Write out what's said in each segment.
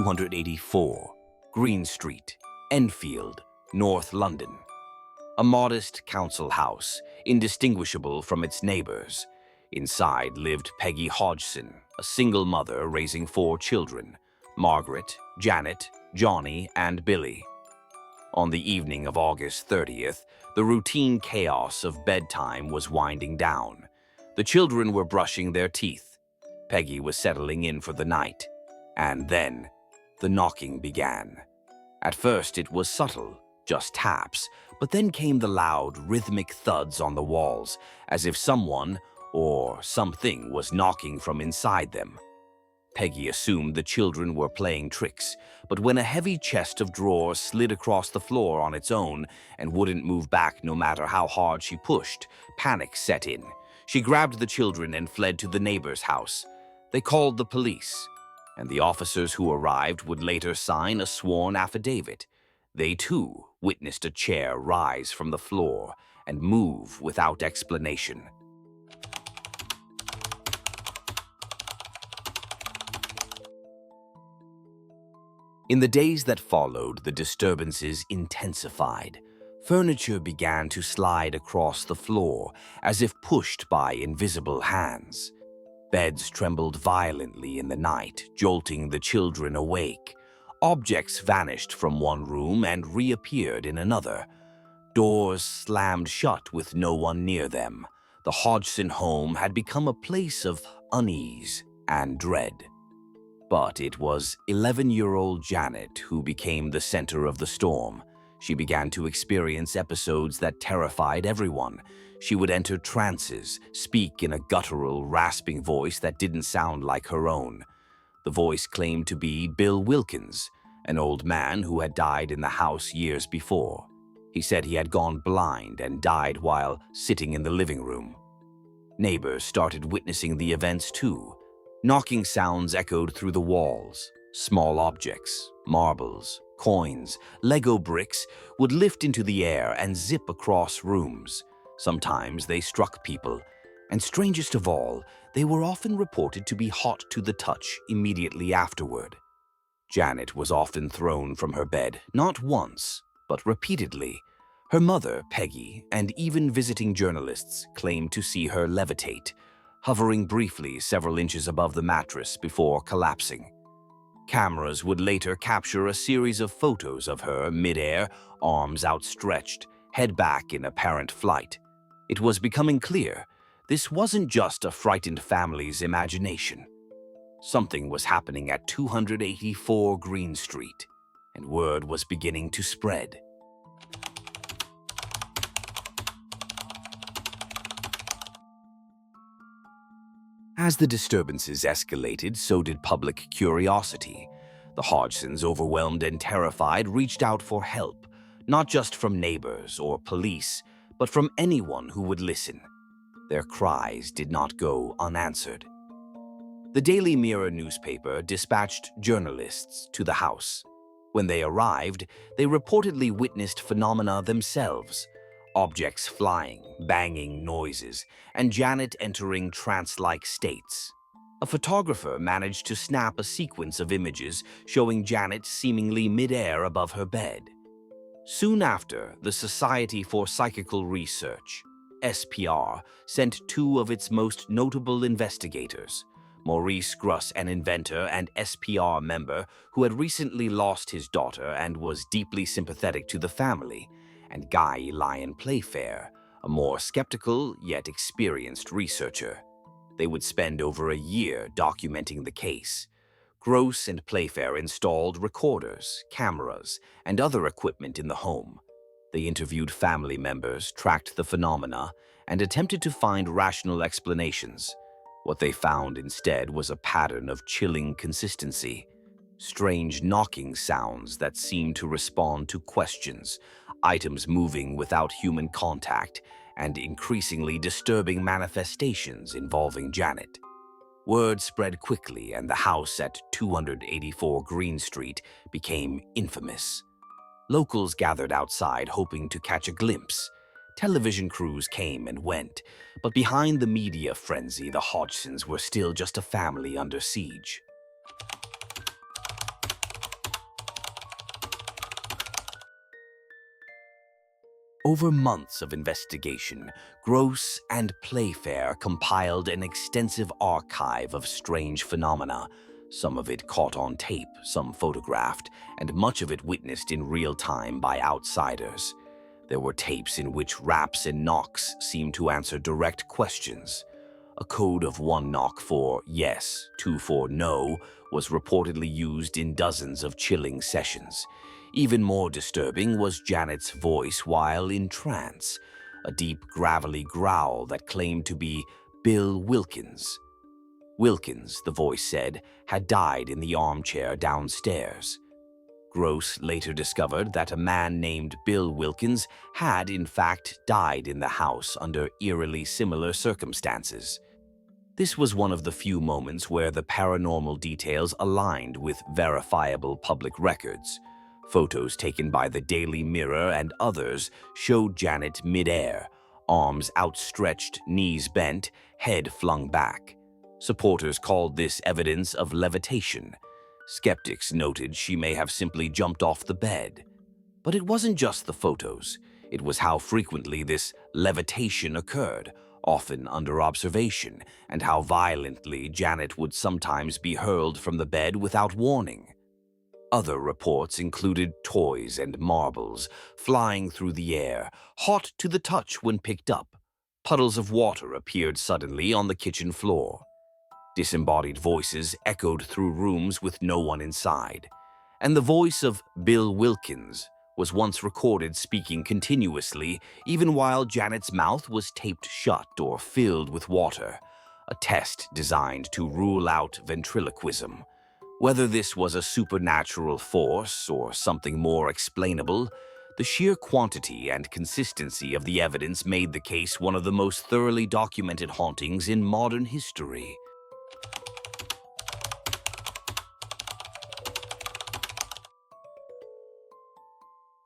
284 Green Street, Enfield, North London. A modest council house, indistinguishable from its neighbors. Inside lived Peggy Hodgson, a single mother raising 4 children: Margaret, Janet, Johnny, and Billy. On the evening of August 30th, the routine chaos of bedtime was winding down. The children were brushing their teeth. Peggy was settling in for the night. And then, the knocking began. At first it was subtle, just taps, but then came the loud, rhythmic thuds on the walls, as if someone or something was knocking from inside them. Peggy assumed the children were playing tricks, but when a heavy chest of drawers slid across the floor on its own and wouldn't move back no matter how hard she pushed, panic set in. She grabbed the children and fled to the neighbor's house. They called the police, and the officers who arrived would later sign a sworn affidavit. They too witnessed a chair rise from the floor and move without explanation. In the days that followed, the disturbances intensified. Furniture began to slide across the floor as if pushed by invisible hands. Beds trembled violently in the night, jolting the children awake. Objects vanished from one room and reappeared in another. Doors slammed shut with no one near them. The Hodgson home had become a place of unease and dread. But it was 11-year-old Janet who became the center of the storm. She began to experience episodes that terrified everyone. She would enter trances, speak in a guttural, rasping voice that didn't sound like her own. The voice claimed to be Bill Wilkins, an old man who had died in the house years before. He said he had gone blind and died while sitting in the living room. Neighbors started witnessing the events too. Knocking sounds echoed through the walls. Small objects, marbles, coins, Lego bricks would lift into the air and zip across rooms. Sometimes they struck people, and strangest of all, they were often reported to be hot to the touch immediately afterward. Janet was often thrown from her bed, not once, but repeatedly. Her mother, Peggy, and even visiting journalists claimed to see her levitate, hovering briefly several inches above the mattress before collapsing. Cameras would later capture a series of photos of her midair, arms outstretched, head back in apparent flight. It was becoming clear this wasn't just a frightened family's imagination. Something was happening at 284 Green Street, and word was beginning to spread. As the disturbances escalated, so did public curiosity. The Hodgsons, overwhelmed and terrified, reached out for help, not just from neighbors or police, but from anyone who would listen. Their cries did not go unanswered. The Daily Mirror newspaper dispatched journalists to the house. When they arrived, they reportedly witnessed phenomena themselves: objects flying, banging noises, and Janet entering trance-like states. A photographer managed to snap a sequence of images showing Janet seemingly midair above her bed. Soon after, the Society for Psychical Research, SPR, sent 2 of its most notable investigators: Maurice Gruss, an inventor and SPR member who had recently lost his daughter and was deeply sympathetic to the family, and Guy Lyon Playfair, a more skeptical yet experienced researcher. They would spend over a year documenting the case. Gross and Playfair installed recorders, cameras, and other equipment in the home. They interviewed family members, tracked the phenomena, and attempted to find rational explanations. What they found instead was a pattern of chilling consistency. Strange knocking sounds that seemed to respond to questions, items moving without human contact, and increasingly disturbing manifestations involving Janet. Word spread quickly, and the house at 284 Green Street became infamous. Locals gathered outside hoping to catch a glimpse. Television crews came and went, but behind the media frenzy, the Hodgsons were still just a family under siege. Over months of investigation, Gross and Playfair compiled an extensive archive of strange phenomena, some of it caught on tape, some photographed, and much of it witnessed in real time by outsiders. There were tapes in which raps and knocks seemed to answer direct questions. A code of one knock for yes, two for no was reportedly used in dozens of chilling sessions. Even more disturbing was Janet's voice while in trance, a deep, gravelly growl that claimed to be Bill Wilkins. Wilkins, the voice said, had died in the armchair downstairs. Gross later discovered that a man named Bill Wilkins had, in fact, died in the house under eerily similar circumstances. This was one of the few moments where the paranormal details aligned with verifiable public records. Photos taken by the Daily Mirror and others showed Janet midair, arms outstretched, knees bent, head flung back. Supporters called this evidence of levitation. Skeptics noted she may have simply jumped off the bed. But it wasn't just the photos. It was how frequently this levitation occurred, often under observation, and how violently Janet would sometimes be hurled from the bed without warning. Other reports included toys and marbles flying through the air, hot to the touch when picked up. Puddles of water appeared suddenly on the kitchen floor. Disembodied voices echoed through rooms with no one inside. And the voice of Bill Wilkins was once recorded speaking continuously, even while Janet's mouth was taped shut or filled with water, a test designed to rule out ventriloquism. Whether this was a supernatural force or something more explainable, the sheer quantity and consistency of the evidence made the case one of the most thoroughly documented hauntings in modern history.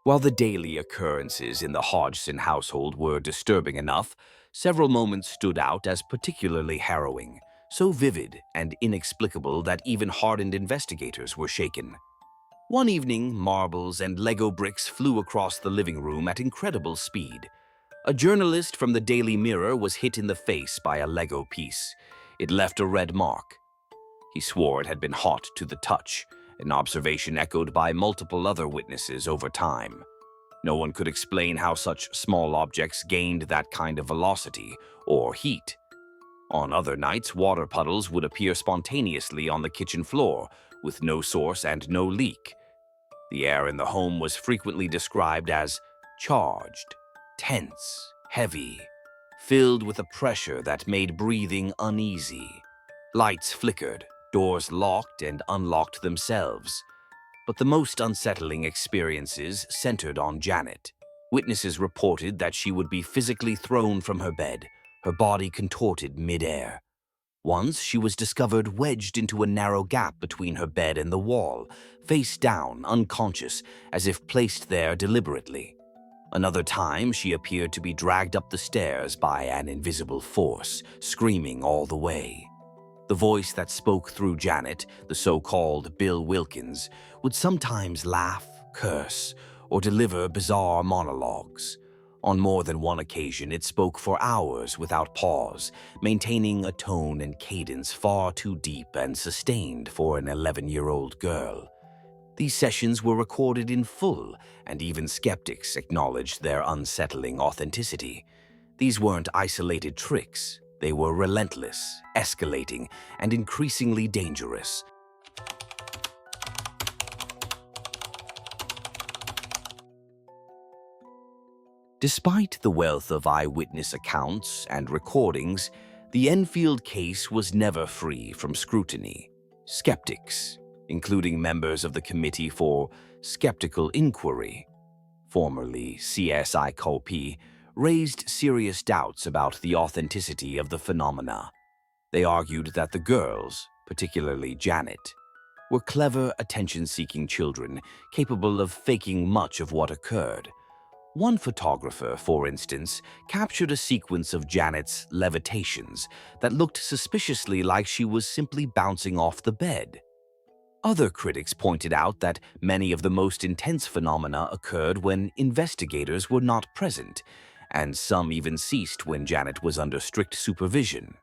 While the daily occurrences in the Hodgson household were disturbing enough, several moments stood out as particularly harrowing, so vivid and inexplicable that even hardened investigators were shaken. One evening, marbles and Lego bricks flew across the living room at incredible speed. A journalist from the Daily Mirror was hit in the face by a Lego piece. It left a red mark. He swore it had been hot to the touch, an observation echoed by multiple other witnesses over time. No one could explain how such small objects gained that kind of velocity or heat. On other nights, water puddles would appear spontaneously on the kitchen floor, with no source and no leak. The air in the home was frequently described as charged, tense, heavy, filled with a pressure that made breathing uneasy. Lights flickered, doors locked and unlocked themselves. But the most unsettling experiences centered on Janet. Witnesses reported that she would be physically thrown from her bed, her body contorted midair. Once, she was discovered wedged into a narrow gap between her bed and the wall, face down, unconscious, as if placed there deliberately. Another time, she appeared to be dragged up the stairs by an invisible force, screaming all the way. The voice that spoke through Janet, the so-called Bill Wilkins, would sometimes laugh, curse, or deliver bizarre monologues. On more than one occasion, it spoke for hours without pause, maintaining a tone and cadence far too deep and sustained for an 11-year-old girl. These sessions were recorded in full, and even skeptics acknowledged their unsettling authenticity. These weren't isolated tricks. They were relentless, escalating, and increasingly dangerous. Despite the wealth of eyewitness accounts and recordings, the Enfield case was never free from scrutiny. Skeptics, including members of the Committee for Skeptical Inquiry, formerly CSICOP, raised serious doubts about the authenticity of the phenomena. They argued that the girls, particularly Janet, were clever, attention-seeking children capable of faking much of what occurred. One photographer, for instance, captured a sequence of Janet's levitations that looked suspiciously like she was simply bouncing off the bed. Other critics pointed out that many of the most intense phenomena occurred when investigators were not present, and some even ceased when Janet was under strict supervision.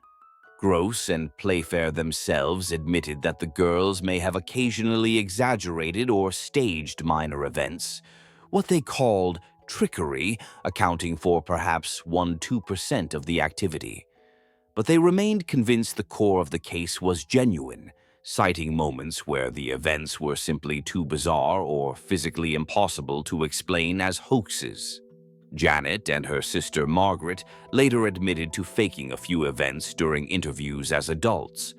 Gross and Playfair themselves admitted that the girls may have occasionally exaggerated or staged minor events, what they called trickery, accounting for perhaps 1–2% of the activity. But they remained convinced the core of the case was genuine, citing moments where the events were simply too bizarre or physically impossible to explain as hoaxes. Janet and her sister Margaret later admitted to faking a few events during interviews as adults,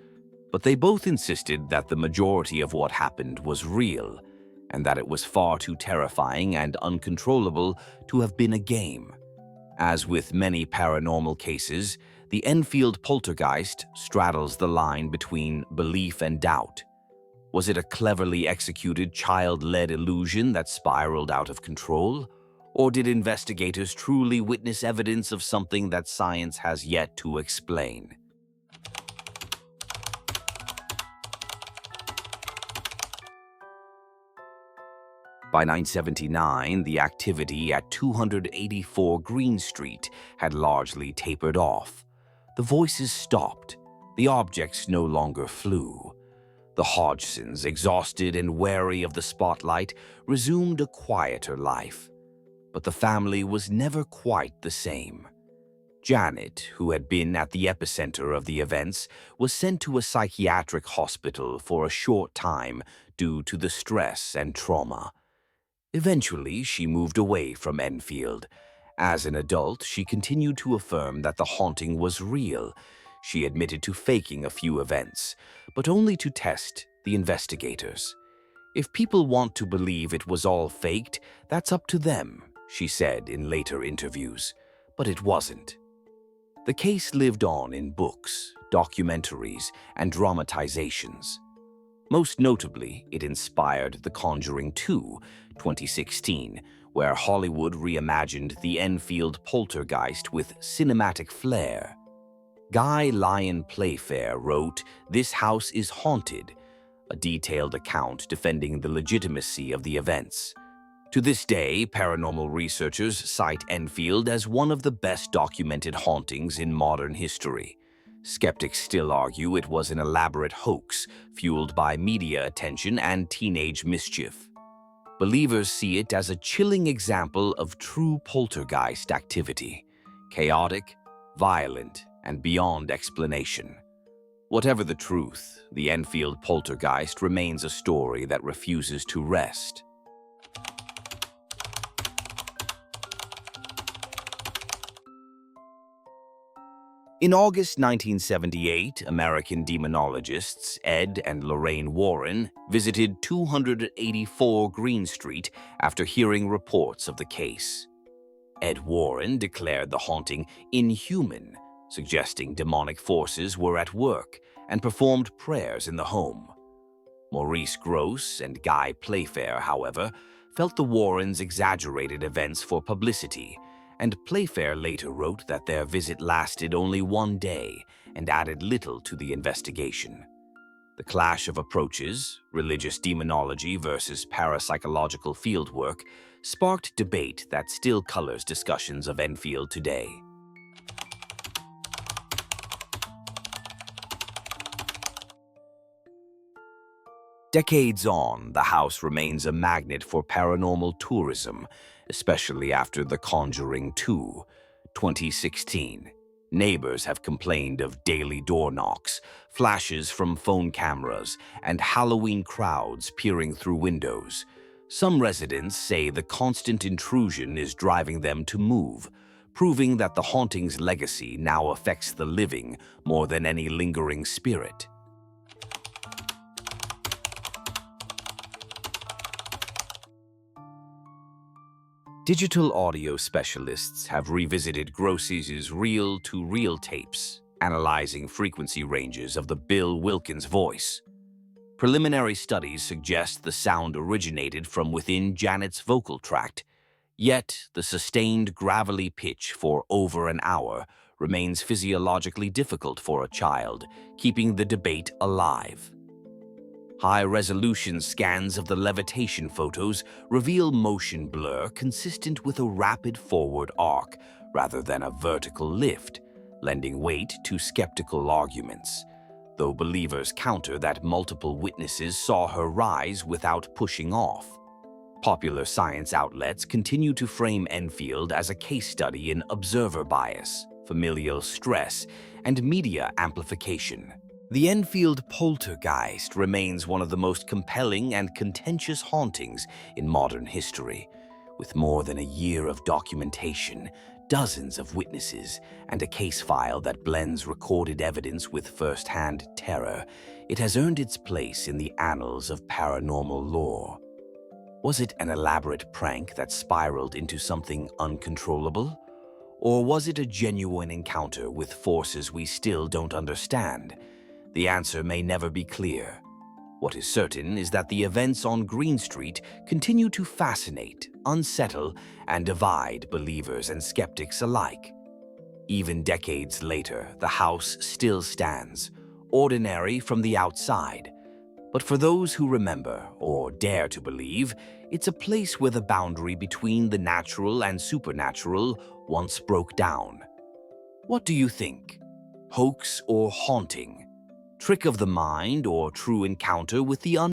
but they both insisted that the majority of what happened was real, and that it was far too terrifying and uncontrollable to have been a game. As with many paranormal cases, the Enfield Poltergeist straddles the line between belief and doubt. Was it a cleverly executed child-led illusion that spiraled out of control? Or did investigators truly witness evidence of something that science has yet to explain? By 1979, the activity at 284 Green Street had largely tapered off. The voices stopped. The objects no longer flew. The Hodgsons, exhausted and wary of the spotlight, resumed a quieter life. But the family was never quite the same. Janet, who had been at the epicenter of the events, was sent to a psychiatric hospital for a short time due to the stress and trauma. Eventually, she moved away from Enfield. As an adult, she continued to affirm that the haunting was real. She admitted to faking a few events, but only to test the investigators. "If people want to believe it was all faked, that's up to them," she said in later interviews. But it wasn't. The case lived on in books, documentaries, and dramatizations. Most notably, it inspired The Conjuring 2, 2016, where Hollywood reimagined the Enfield Poltergeist with cinematic flair. Guy Lyon Playfair wrote "This House is Haunted," a detailed account defending the legitimacy of the events. To this day, paranormal researchers cite Enfield as one of the best documented hauntings in modern history. Skeptics still argue it was an elaborate hoax fueled by media attention and teenage mischief. Believers see it as a chilling example of true poltergeist activity, chaotic, violent, and beyond explanation. Whatever the truth, the Enfield Poltergeist remains a story that refuses to rest. In August 1978, American demonologists Ed and Lorraine Warren visited 284 Green Street after hearing reports of the case. Ed Warren declared the haunting inhuman, suggesting demonic forces were at work, and performed prayers in the home. Maurice Grosse and Guy Playfair, however, felt the Warrens exaggerated events for publicity, and Playfair later wrote that their visit lasted only one day and added little to the investigation. The clash of approaches, religious demonology versus parapsychological fieldwork, sparked debate that still colors discussions of Enfield today. Decades on, the house remains a magnet for paranormal tourism, especially after The Conjuring 2, 2016. Neighbors have complained of daily door knocks, flashes from phone cameras, and Halloween crowds peering through windows. Some residents say the constant intrusion is driving them to move, proving that the haunting's legacy now affects the living more than any lingering spirit. Digital audio specialists have revisited Grosse's reel-to-reel tapes, analyzing frequency ranges of the Bill Wilkins voice. Preliminary studies suggest the sound originated from within Janet's vocal tract, yet the sustained gravelly pitch for over an hour remains physiologically difficult for a child, keeping the debate alive. High-resolution scans of the levitation photos reveal motion blur consistent with a rapid forward arc rather than a vertical lift, lending weight to skeptical arguments, though believers counter that multiple witnesses saw her rise without pushing off. Popular science outlets continue to frame Enfield as a case study in observer bias, familial stress, and media amplification. The Enfield Poltergeist remains one of the most compelling and contentious hauntings in modern history. With more than a year of documentation, dozens of witnesses, and a case file that blends recorded evidence with first-hand terror, it has earned its place in the annals of paranormal lore. Was it an elaborate prank that spiraled into something uncontrollable? Or was it a genuine encounter with forces we still don't understand? The answer may never be clear. What is certain is that the events on Green Street continue to fascinate, unsettle, and divide believers and skeptics alike. Even decades later, the house still stands, ordinary from the outside. But for those who remember or dare to believe, it's a place where the boundary between the natural and supernatural once broke down. What do you think? Hoax or haunting? Trick of the mind or true encounter with the